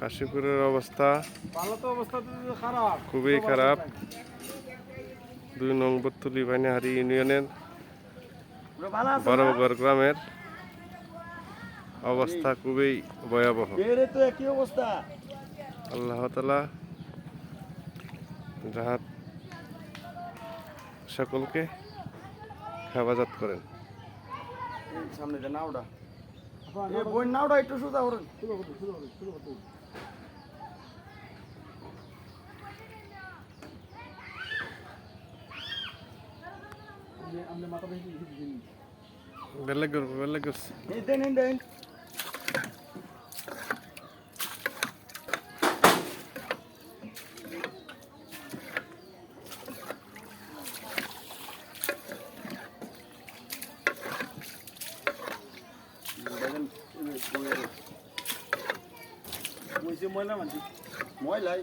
কাশীপুরের অবস্থা খারাপ, খুবই খারাপ। 2 নং বত্তুলি বানিহারি ইউনিয়নের বড়গড় গ্রামের অবস্থা খুবই ভয়াবহ। তো একই অবস্থা। আল্লাহ তাআলা রাহাত সকলকে হেফাজত করেন। সামনে যে নাওটা, এই বই নাওটা একটু সোজা করেন। বেলেগর এই দেন দেন। ময়লা মানছি ময়লাই